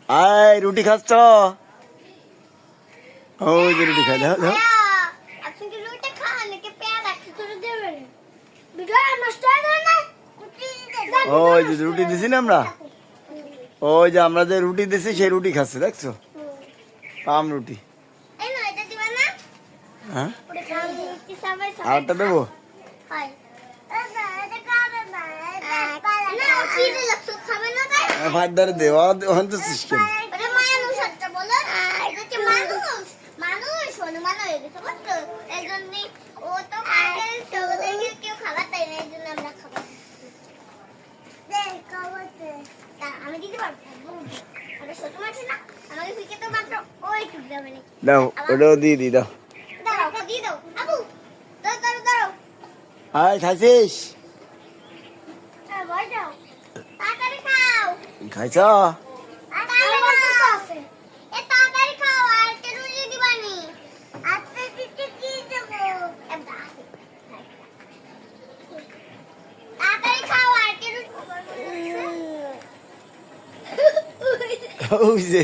আয় রুটি খাচ্ছ? ওই যে রুটি খাই, দাও দাও। ওই যে রুটি দিছি না আমরা, ওই যে আমরা যে রুটি দিছি সেই রুটি খাচ্ছে, দেখছো? পাম রুটি। হ্যাঁ আরেকটা দেবো? ভাত ধরে দে, ওখান তো সিস্টেম। দাও ওটাও দিয়ে দি, দাও। আয় খাইছিস? খাইছ? ওই যে